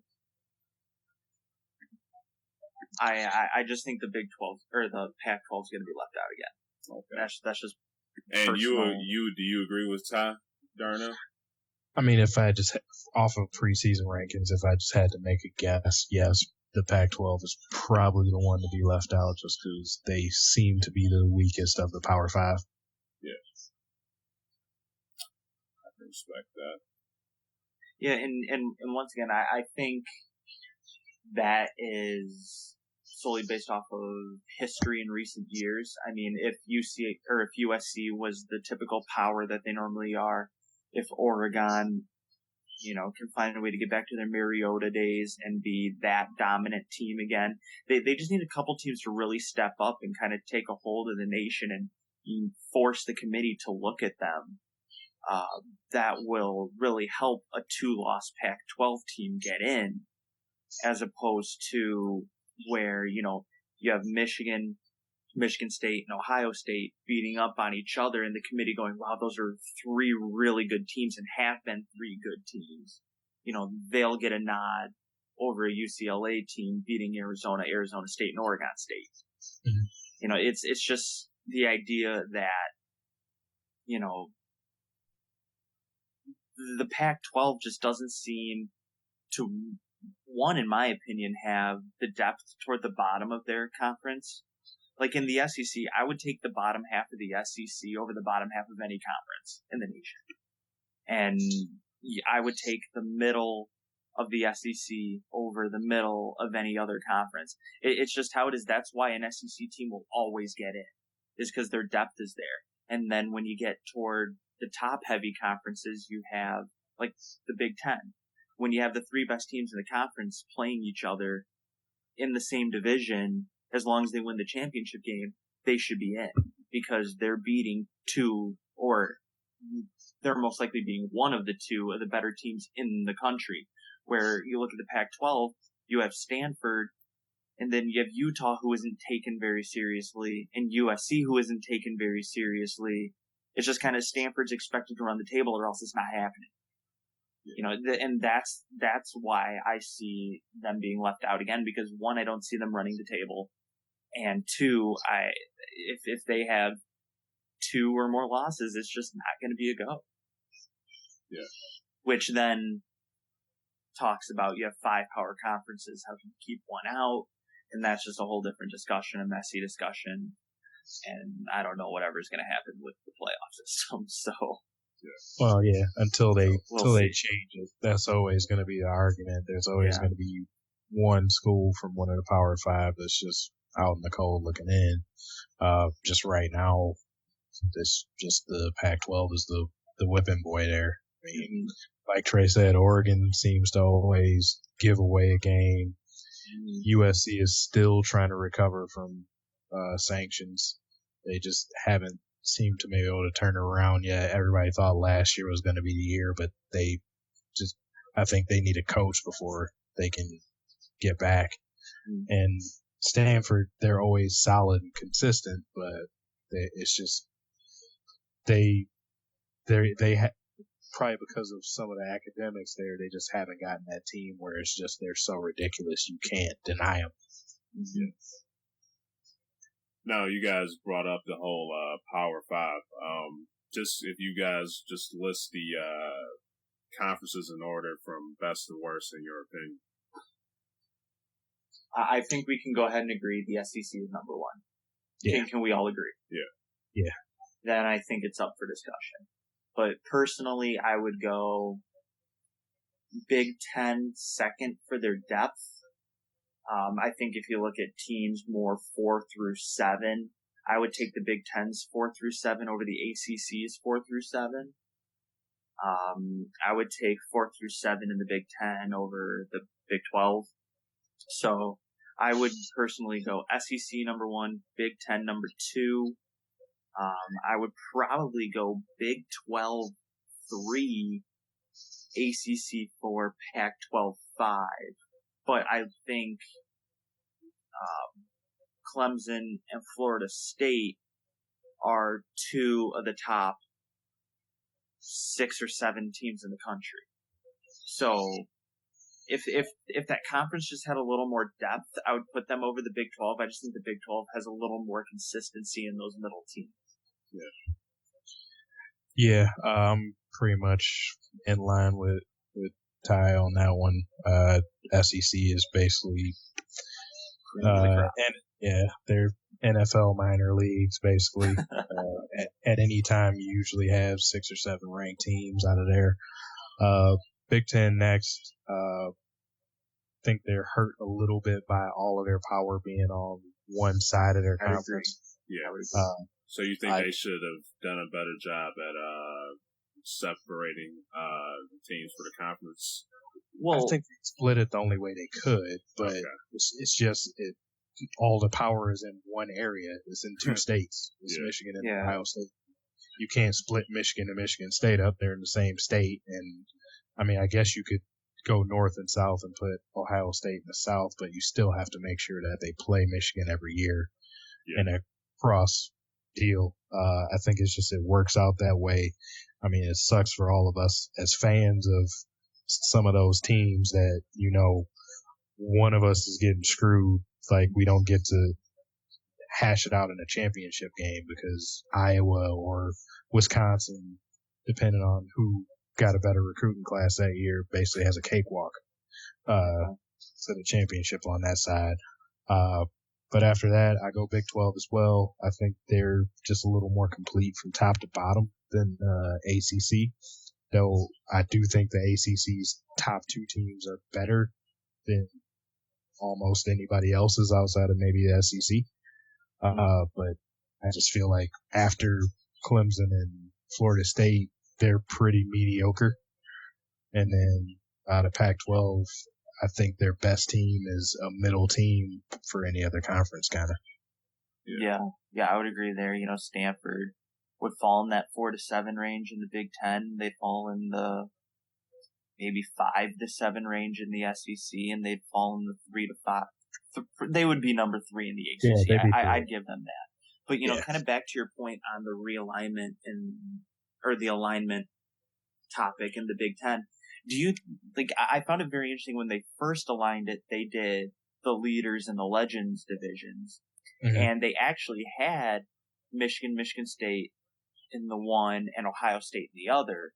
I just think the Big 12 or the Pac-12 is going to be left out again. Okay. That's just. And personal. do you agree with Ty, Darnell? I mean, if I just off of preseason rankings, if I just had to make a guess, yes, the Pac-12 is probably the one to be left out, just because they seem to be the weakest of the Power 5. Yeah, I can respect that. Yeah, and once again, I think that is solely based off of history in recent years. I mean, if USC was the typical power that they normally are, if Oregon, can find a way to get back to their Mariota days and be that dominant team again, they just need a couple teams to really step up and kind of take a hold of the nation and force the committee to look at them. That will really help a 2-loss Pac-12 team get in, as opposed to where, you have Michigan Michigan State and Ohio State beating up on each other, and the committee going, wow, those are three really good teams and have been three good teams. They'll get a nod over a UCLA team beating Arizona State, and Oregon State. Mm-hmm. It's just the idea that, the Pac-12 just doesn't seem to, one, in my opinion, have the depth toward the bottom of their conference. Like in the SEC, I would take the bottom half of the SEC over the bottom half of any conference in the nation. And I would take the middle of the SEC over the middle of any other conference. It's just how it is. That's why an SEC team will always get in, is because their depth is there. And then when you get toward the top-heavy conferences, you have, like, the Big Ten. When you have the three best teams in the conference playing each other in the same division, as long as they win the championship game, they should be in, because they're beating two, or they're most likely being one of the two of the better teams in the country. Where you look at the Pac-12, you have Stanford, and then you have Utah, who isn't taken very seriously, and USC, who isn't taken very seriously. It's just kind of Stanford's expected to run the table, or else it's not happening. And that's why I see them being left out again, because one, I don't see them running the table, and two, if they have two or more losses, it's just not going to be a go. Yeah. Which then talks about, you have 5 power conferences, how can you keep one out? And that's just a whole different discussion, a messy discussion. And I don't know whatever's going to happen with the playoff system. So, well, yeah, until they see. change it, that's always going to be the argument. There's always going to be one school from one of the Power 5 that's just out in the cold looking in. Just right now, this just the Pac-12 is the whipping boy there. I mean, like Trey said, Oregon seems to always give away a game. USC is still trying to recover from sanctions. They just haven't seemed to be able to turn it around yet. Everybody thought last year was going to be the year, but I think they need a coach before they can get back. And Stanford, they're always solid and consistent, but it's just they probably because of some of the academics there, they just haven't gotten that team where it's just they're so ridiculous you can't deny them. Mm-hmm. Now, you guys brought up the whole Power 5. Just if you guys just list the conferences in order from best to worst in your opinion. I think we can go ahead and agree the SEC is number one. Yeah. Can we all agree? Yeah. Then I think it's up for discussion. But personally, I would go Big Ten second for their depth. I think if you look at teams more 4 through 7, I would take the Big Ten's 4 through 7 over the ACC's 4 through 7. I would take 4 through 7 in the Big Ten over the Big 12. So I would personally go SEC number 1, Big Ten number 2. I would probably go Big 12 3, ACC 4, Pac-12 5. But I think Clemson and Florida State are 2 of the top 6 or 7 teams in the country. So if that conference just had a little more depth, I would put them over the Big 12. I just think the Big 12 has a little more consistency in those middle teams. Yeah, pretty much in line with Ty on that one. SEC is basically they're NFL minor leagues basically. At any time, you usually have 6 or 7 ranked teams out of there. Big Ten next. I think they're hurt a little bit by all of their power being on one side of their conference. Yeah. So you think they should have done a better job at separating teams for the conference? Well, I think they split it the only way they could, but it's just all the power is in one area. It's in 2 states. It's Michigan and Ohio State. You can't split Michigan and Michigan State up. They're in the same state. And, I mean, I guess you could go north and south and put Ohio State in the south, but you still have to make sure that they play Michigan every year. Yeah. And cross deal. I think it's just it works out that way. I mean, it sucks for all of us as fans of some of those teams that, one of us is getting screwed. Like, we don't get to hash it out in a championship game because Iowa or Wisconsin, depending on who got a better recruiting class that year, basically has a cakewalk to the championship on that side. But after that, I go Big 12 as well. I think they're just a little more complete from top to bottom than ACC. Though I do think the ACC's top two teams are better than almost anybody else's outside of maybe the SEC. But I just feel like after Clemson and Florida State, they're pretty mediocre. And then out of Pac-12, I think their best team is a middle team for any other conference, kind of. Yeah, I would agree there. Stanford would fall in that 4 to 7 range in the Big Ten. They'd fall in the maybe 5 to 7 range in the SEC, and they'd fall in the 3 to 5. They would be number 3 in the ACC. Yeah, I'd give them that. But kind of back to your point on the realignment or the alignment topic in the Big Ten. Do you I found it very interesting when they first aligned it, they did the leaders and the legends divisions. Mm-hmm. And they actually had Michigan State in the one and Ohio State in the other,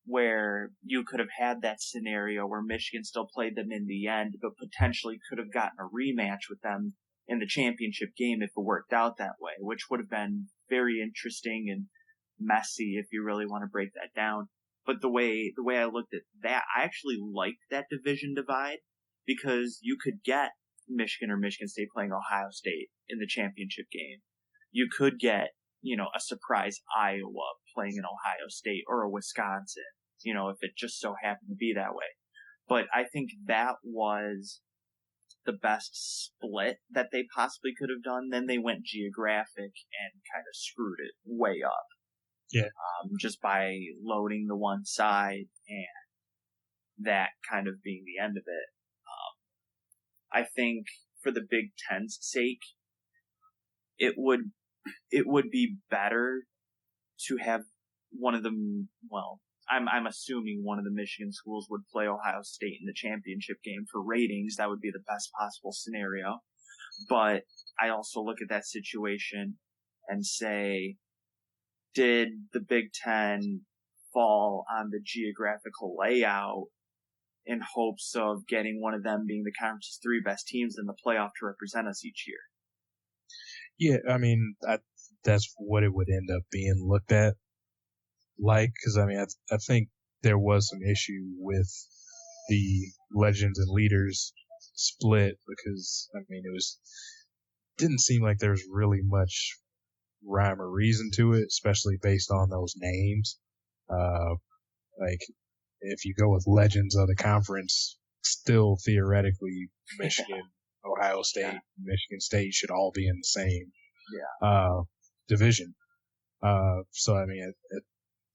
where you could have had that scenario where Michigan still played them in the end, but potentially could have gotten a rematch with them in the championship game if it worked out that way, which would have been very interesting and messy if you really want to break that down. But the way I looked at that, I actually liked that division divide because you could get Michigan or Michigan State playing Ohio State in the championship game. You could get, a surprise Iowa playing in Ohio State or a Wisconsin, if it just so happened to be that way. But I think that was the best split that they possibly could have done. Then they went geographic and kind of screwed it way up. Yeah. Just by loading the one side and that kind of being the end of it. I think for the Big Ten's sake, it would be better to have one of them. Well, I'm assuming one of the Michigan schools would play Ohio State in the championship game for ratings. That would be the best possible scenario. But I also look at that situation and say, did the Big Ten fall on the geographical layout in hopes of getting one of them being the conference's 3 best teams in the playoff to represent us each year? Yeah, I mean, that's what it would end up being looked at like, because I think there was some issue with the legends and leaders split because it didn't seem like there was really much rhyme or reason to it, especially based on those names. If you go with legends of the conference, still theoretically Michigan, Ohio State, Michigan State should all be in the same division. So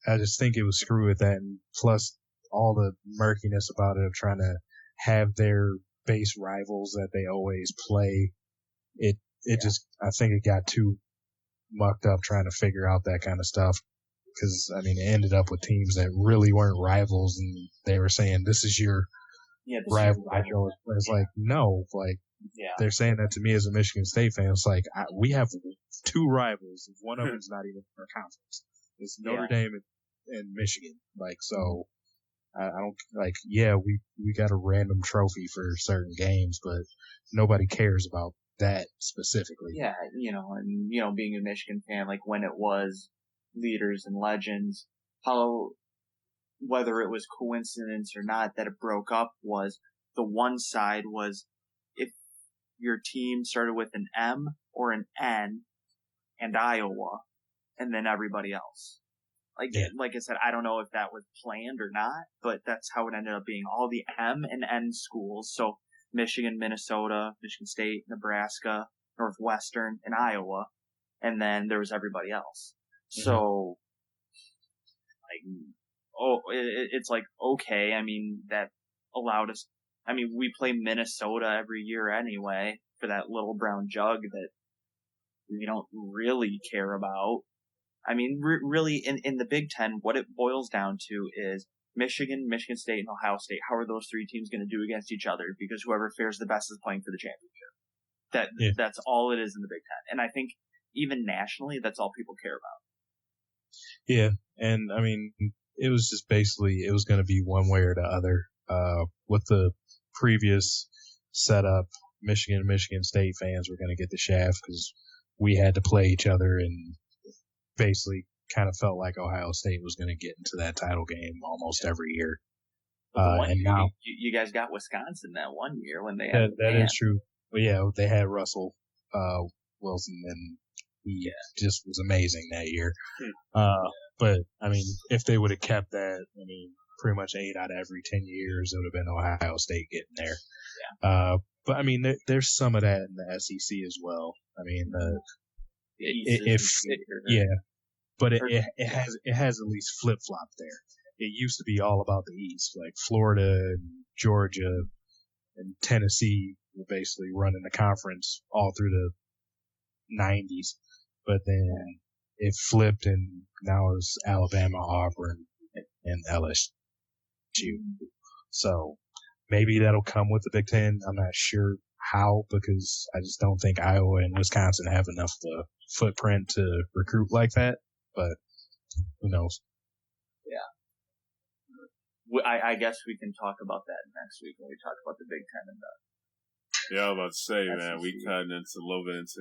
I just think it was screw with that, and plus all the murkiness about it of trying to have their base rivals that they always play. I think it got too mucked up trying to figure out that kind of stuff. Because, it ended up with teams that really weren't rivals, and they were saying, this is your rival. It's like, no. They're saying that to me as a Michigan State fan. It's like, we have 2 rivals. One of them's not even in our conference. It's Notre Dame and Michigan. So, I don't, we got a random trophy for certain games, but nobody cares about that specifically. Yeah, and, being a Michigan fan, when it was leaders and legends, whether it was coincidence or not that it broke up was the one side was if your team started with an M or an N and Iowa and then everybody else. Like I said, I don't know if that was planned or not, but that's how it ended up being. All the M and N schools, so Michigan, Minnesota, Michigan State, Nebraska, Northwestern, and Iowa, and then there was everybody else. So, it's okay. That allowed us. We play Minnesota every year anyway for that little brown jug that we don't really care about. I mean, really, in the Big Ten, what it boils down to is Michigan, Michigan State, and Ohio State. How are those three teams going to do against each other? Because whoever fares the best is playing for the championship. That's all it is in the Big Ten. And I think even nationally, that's all people care about. Yeah, and I mean, it was just basically it was going to be one way or the other. With the previous setup, Michigan and Michigan State fans were going to get the shaft because we had to play each other, and basically kind of felt like Ohio State was going to get into that title game almost every year. And now you guys got Wisconsin that one year when they had that is true. But yeah, they had Russell Wilson, and he just was amazing that year. But I mean, if they would have kept that, I mean, pretty much 8 out of every 10 years, it would have been Ohio State getting there. Yeah. But I mean, there's some of that in the SEC as well. I mean, but it has at least flip flopped there. It used to be all about the East, like Florida and Georgia and Tennessee were basically running the conference all through the 90s, but then it flipped, and now it's Alabama, Auburn, and LSU. So maybe that'll come with the Big Ten. I'm not sure how, because I just don't think Iowa and Wisconsin have enough footprint to recruit like that. But who knows? Yeah. I guess we can talk about that next week when we talk about the Big Ten and the. Yeah, I was about to say, man, we cutting into a little bit into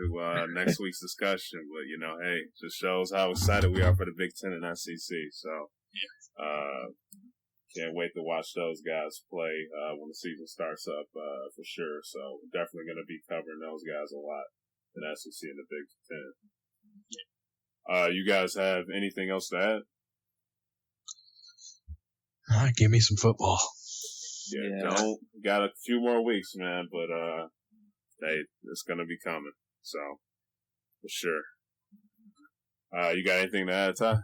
next week's discussion, but hey, just shows how excited we are for the Big Ten and SEC. So, can't wait to watch those guys play when the season starts up for sure. So, definitely going to be covering those guys a lot in the SEC and the Big Ten. You guys have anything else to add? Give me some football. Yeah. Got a few more weeks, man, but hey, it's gonna be coming. So for sure. You got anything to add, Ty?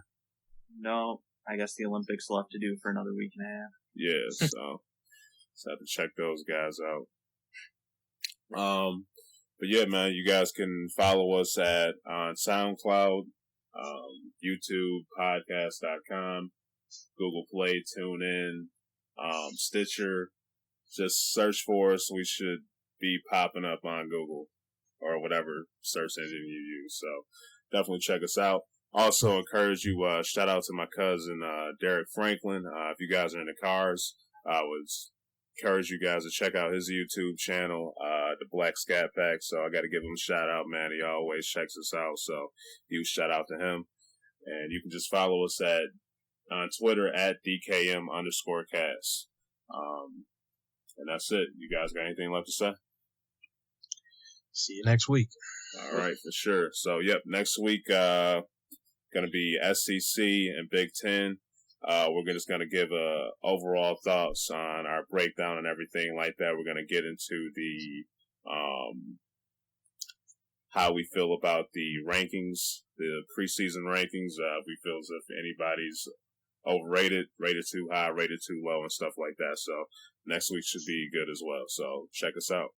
No, I guess the Olympics left to do for another week and a half. Yeah, so have to check those guys out. But yeah, man, you guys can follow us on SoundCloud, YouTube, podcast.com, Google Play, Tunein, Stitcher. Just search for us. We should be popping up on Google or whatever search engine you use. So definitely check us out. Also encourage you, shout out to my cousin, Derek Franklin. If you guys are into cars, I would encourage you guys to check out his YouTube channel, the Black Scat Pack. So I got to give him a shout out, man. He always checks us out. So huge shout out to him. And you can just follow us on Twitter at DKM_cast. And that's it. You guys got anything left to say? See you next week. All right, for sure. So, next week, going to be SEC and Big Ten. We're just going to give overall thoughts on our breakdown and everything like that. We're going to get into the how we feel about the rankings, the preseason rankings. We feel as if anybody's overrated, rated too high, rated too low, and stuff like that. So next week should be good as well. So check us out.